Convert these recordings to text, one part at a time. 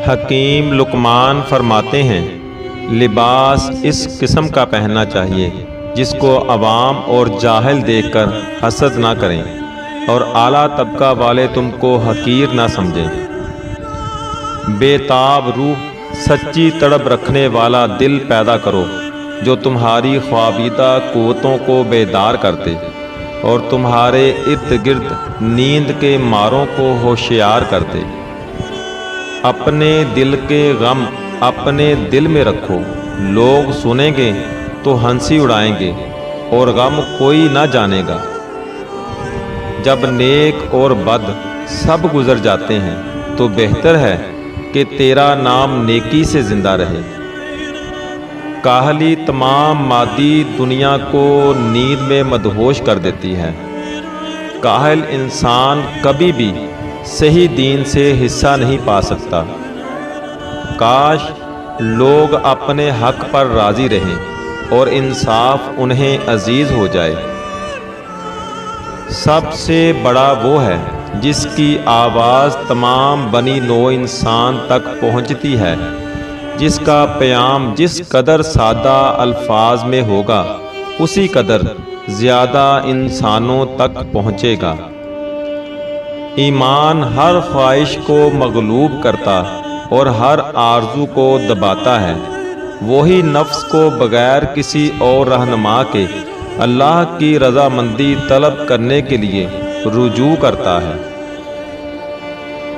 حکیم لقمان فرماتے ہیں لباس اس قسم کا پہننا چاہیے جس کو عوام اور جاہل دیکھ کر حسد نہ کریں اور اعلیٰ طبقہ والے تم کو حقیر نہ سمجھیں۔ بے تاب روح، سچی تڑپ رکھنے والا دل پیدا کرو جو تمہاری خوابیدہ قوتوں کو بیدار کرتے اور تمہارے ارد گرد نیند کے ماروں کو ہوشیار کرتے۔ اپنے دل کے غم اپنے دل میں رکھو، لوگ سنیں گے تو ہنسی اڑائیں گے اور غم کوئی نہ جانے گا۔ جب نیک اور بد سب گزر جاتے ہیں تو بہتر ہے کہ تیرا نام نیکی سے زندہ رہے۔ کاہلی تمام مادی دنیا کو نیند میں مدہوش کر دیتی ہے۔ کاہل انسان کبھی بھی صحیح دین سے حصہ نہیں پا سکتا۔ کاش لوگ اپنے حق پر راضی رہیں اور انصاف انہیں عزیز ہو جائے۔ سب سے بڑا وہ ہے جس کی آواز تمام بنی نوع انسان تک پہنچتی ہے، جس کا پیام جس قدر سادہ الفاظ میں ہوگا اسی قدر زیادہ انسانوں تک پہنچے گا۔ ایمان ہر خواہش کو مغلوب کرتا اور ہر آرزو کو دباتا ہے۔ وہی نفس کو بغیر کسی اور رہنما کے اللہ کی رضامندی طلب کرنے کے لیے رجوع کرتا ہے۔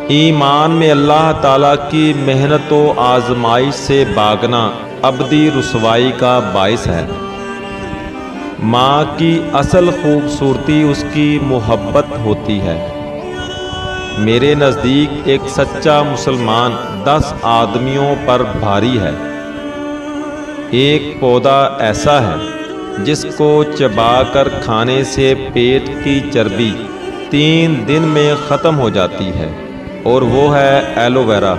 ایمان میں اللہ تعالیٰ کی محنت و آزمائش سے بھاگنا ابدی رسوائی کا باعث ہے۔ ماں کی اصل خوبصورتی اس کی محبت ہوتی ہے۔ میرے نزدیک ایک سچا مسلمان 10 آدمیوں پر بھاری ہے۔ ایک پودا ایسا ہے جس کو چبا کر کھانے سے پیٹ کی چربی 3 دن میں ختم ہو جاتی ہے، اور وہ ہے ایلو ویرا۔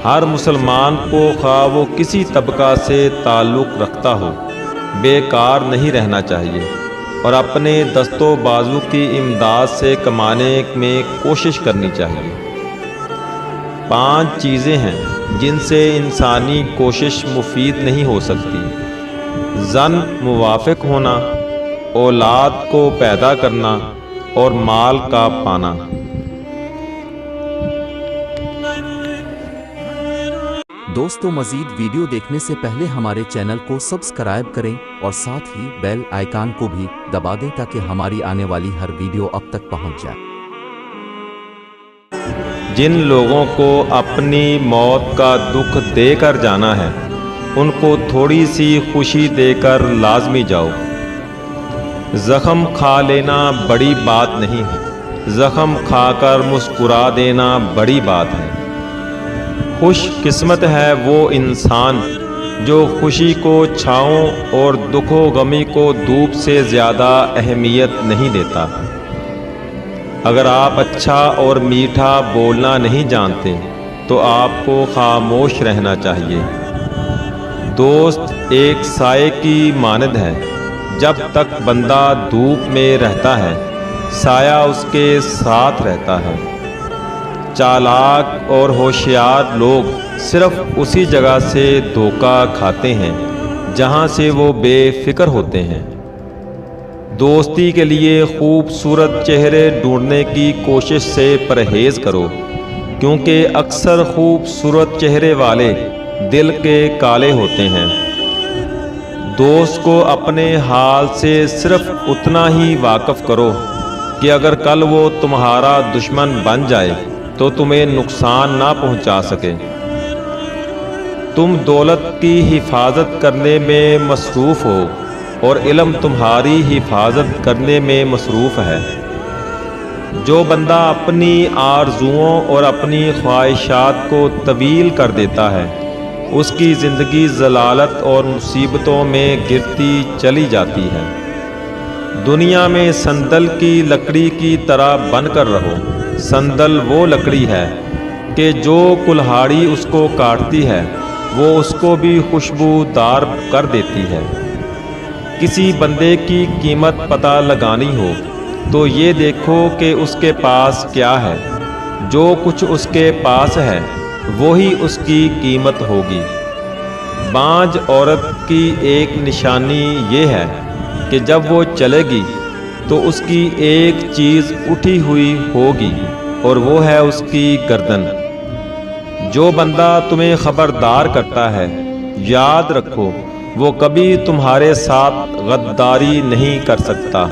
ہر مسلمان کو خواہ وہ کسی طبقہ سے تعلق رکھتا ہو بیکار نہیں رہنا چاہیے اور اپنے دست و بازو کی امداد سے کمانے میں کوشش کرنی چاہیے۔ 5 چیزیں ہیں جن سے انسانی کوشش مفید نہیں ہو سکتی: زن موافق ہونا، اولاد کو پیدا کرنا اور مال کا پانا۔ دوستو، مزید ویڈیو دیکھنے سے پہلے ہمارے چینل کو سبسکرائب کریں اور ساتھ ہی بیل آئیکن کو بھی دبا دیں تاکہ ہماری آنے والی ہر ویڈیو اب تک پہنچ جائے۔ جن لوگوں کو اپنی موت کا دکھ دے کر جانا ہے ان کو تھوڑی سی خوشی دے کر لازمی جاؤ۔ زخم کھا لینا بڑی بات نہیں ہے، زخم کھا کر مسکرا دینا بڑی بات ہے۔ خوش قسمت ہے وہ انسان جو خوشی کو چھاؤں اور دکھ و غمی کو دھوپ سے زیادہ اہمیت نہیں دیتا۔ اگر آپ اچھا اور میٹھا بولنا نہیں جانتے تو آپ کو خاموش رہنا چاہیے۔ دوست ایک سائے کی مانند ہے، جب تک بندہ دھوپ میں رہتا ہے سایہ اس کے ساتھ رہتا ہے۔ چالاک اور ہوشیار لوگ صرف اسی جگہ سے دھوکہ کھاتے ہیں جہاں سے وہ بے فکر ہوتے ہیں۔ دوستی کے لیے خوبصورت چہرے ڈھونڈنے کی کوشش سے پرہیز کرو، کیونکہ اکثر خوبصورت چہرے والے دل کے کالے ہوتے ہیں۔ دوست کو اپنے حال سے صرف اتنا ہی واقف کرو کہ اگر کل وہ تمہارا دشمن بن جائے تو تمہیں نقصان نہ پہنچا سکے۔ تم دولت کی حفاظت کرنے میں مصروف ہو اور علم تمہاری حفاظت کرنے میں مصروف ہے۔ جو بندہ اپنی آرزوؤں اور اپنی خواہشات کو طویل کر دیتا ہے اس کی زندگی ضلالت اور مصیبتوں میں گرتی چلی جاتی ہے۔ دنیا میں سندل کی لکڑی کی طرح بن کر رہو۔ سندل وہ لکڑی ہے کہ جو کلہاڑی اس کو کاٹتی ہے وہ اس کو بھی خوشبودار کر دیتی ہے۔ کسی بندے کی قیمت پتہ لگانی ہو تو یہ دیکھو کہ اس کے پاس کیا ہے، جو کچھ اس کے پاس ہے وہی اس کی قیمت ہوگی۔ بانجھ عورت کی ایک نشانی یہ ہے کہ جب وہ چلے گی تو اس کی ایک چیز اٹھی ہوئی ہوگی اور وہ ہے اس کی گردن۔ جو بندہ تمہیں خبردار کرتا ہے یاد رکھو وہ کبھی تمہارے ساتھ غداری نہیں کر سکتا۔